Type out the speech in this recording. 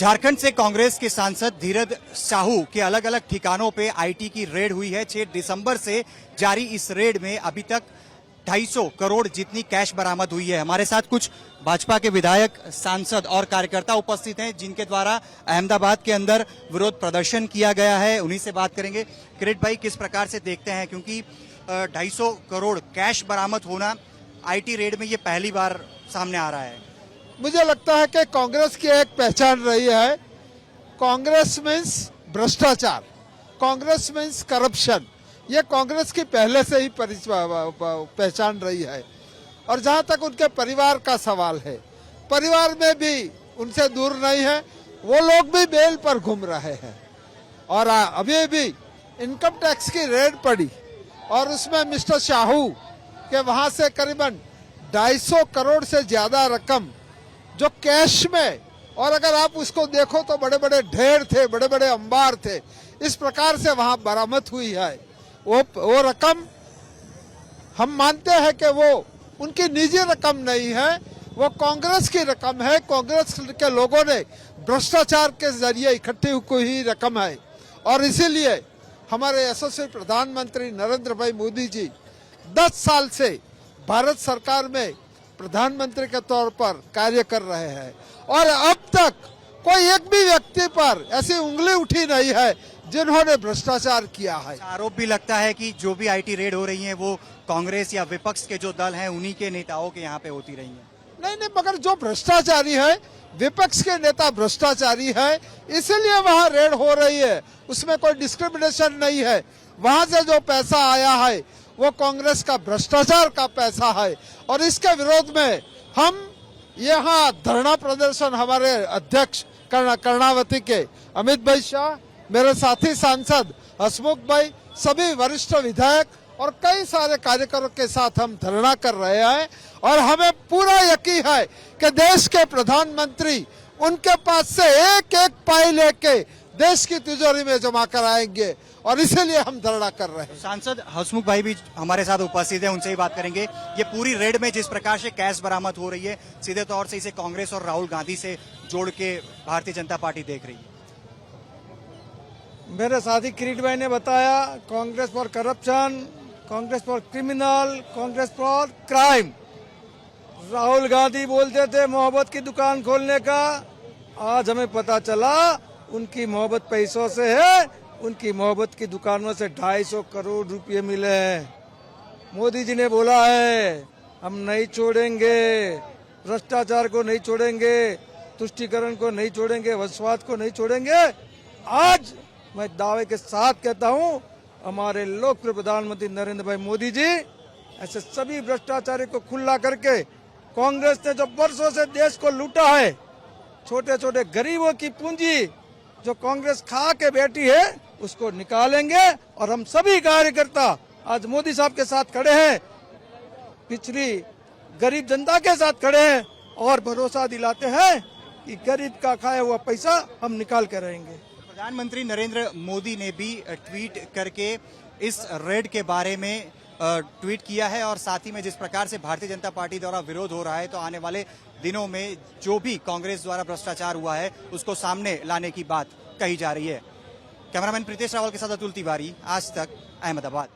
झारखंड से कांग्रेस के सांसद धीरज साहू के अलग अलग ठिकानों पे आईटी की रेड हुई है। 6 दिसंबर से जारी इस रेड में अभी तक 250 करोड़ जितनी कैश बरामद हुई है। हमारे साथ कुछ भाजपा के विधायक, सांसद और कार्यकर्ता उपस्थित हैं जिनके द्वारा अहमदाबाद के अंदर विरोध प्रदर्शन किया गया है। उन्हीं से बात करेंगे। किरीट भाई, किस प्रकार से देखते हैं, क्योंकि 250 करोड़ कैश बरामद होना आईटी रेड में ये पहली बार सामने आ रहा है। मुझे लगता है कि कांग्रेस की एक पहचान रही है, कांग्रेस मीन्स भ्रष्टाचार, कांग्रेस मीन्स करप्शन। ये कांग्रेस की पहले से ही पहचान रही है। और जहां तक उनके परिवार का सवाल है, परिवार में भी उनसे दूर नहीं है, वो लोग भी बेल पर घूम रहे हैं। और अभी भी इनकम टैक्स की रेड पड़ी और उसमें मिस्टर साहू के वहां से करीबन 250 करोड़ से ज्यादा रकम जो कैश में, और अगर आप उसको देखो तो बड़े बड़े ढेर थे, बड़े बड़े अंबार थे, इस प्रकार से वहां बरामद हुई है। वो रकम हम मानते हैं कि वो उनकी निजी रकम नहीं है, वो कांग्रेस की रकम है। कांग्रेस के लोगों ने भ्रष्टाचार के जरिए इकट्ठी हुई रकम है। और इसीलिए हमारे यशस्वी प्रधानमंत्री नरेंद्र भाई मोदी जी 10 साल से भारत सरकार में प्रधानमंत्री के तौर पर कार्य कर रहे हैं और अब तक कोई एक भी व्यक्ति पर ऐसी उंगली उठी नहीं है जिन्होंने भ्रष्टाचार किया है। आरोप भी लगता है कि जो भी आईटी रेड हो रही है वो कांग्रेस या विपक्ष के जो दल हैं उन्हीं के नेताओं के यहाँ पे होती रही है। नहीं, मगर जो भ्रष्टाचारी है, विपक्ष के नेता भ्रष्टाचारी है, इसीलिए वहाँ रेड हो रही है। उसमें कोई डिस्क्रिमिनेशन नहीं है। वहाँ से जो पैसा आया है वो कांग्रेस का भ्रष्टाचार का पैसा है। और इसके विरोध में हम यहाँ धरना प्रदर्शन, हमारे अध्यक्ष कर्णावती के अमित भाई शाह, मेरे साथी सांसद हसमुख भाई, सभी वरिष्ठ विधायक और कई सारे कार्यकर्ताओं के साथ हम धरना कर रहे हैं। और हमें पूरा यकीन है कि देश के प्रधानमंत्री उनके पास से एक एक पाई लेके देश की तिजोरी में जमा कराएंगे और इसीलिए हम धरना कर रहे हैं। सांसद हसमुख भाई भी हमारे साथ उपस्थित हैं, उनसे ही बात करेंगे। ये पूरी रेड में जिस प्रकार से कैश बरामद हो रही है, सीधे तौर से इसे कांग्रेस और राहुल गांधी से जोड़ के भारतीय जनता पार्टी देख रही है। मेरे साथी किरीट भाई ने बताया, Congress for corruption, Congress for criminal, Congress for crime. Rahul Gandhi बोलते थे मोहब्बत की दुकान खोलने का, आज हमें पता चला उनकी मोहब्बत पैसों से है। उनकी मोहब्बत की दुकानों से 250 करोड़ रुपए मिले हैं। मोदी जी ने बोला है हम नहीं छोड़ेंगे, भ्रष्टाचार को नहीं छोड़ेंगे, तुष्टीकरण को नहीं छोड़ेंगे, वंशवाद को नहीं छोड़ेंगे। आज मैं दावे के साथ कहता हूं, हमारे लोकप्रिय प्रधानमंत्री नरेंद्र भाई मोदी जी ऐसे सभी भ्रष्टाचारी को खुला करके, कांग्रेस ने जो वर्षों से देश को लूटा है, छोटे छोटे गरीबों की पूंजी जो कांग्रेस खा के बैठी है, उसको निकालेंगे। और हम सभी कार्यकर्ता आज मोदी साहब के साथ खड़े हैं, पिछड़ी गरीब जनता के साथ खड़े हैं और भरोसा दिलाते हैं कि गरीब का खाया हुआ पैसा हम निकाल के रहेंगे। प्रधानमंत्री नरेंद्र मोदी ने भी ट्वीट करके इस रेड के बारे में ट्वीट किया है और साथ ही में जिस प्रकार से भारतीय जनता पार्टी द्वारा विरोध हो रहा है, तो आने वाले दिनों में जो भी कांग्रेस द्वारा भ्रष्टाचार हुआ है उसको सामने लाने की बात कही जा रही है। कैमरामैन प्रीतेश रावल के साथ अतुल तिवारी, आज तक, अहमदाबाद।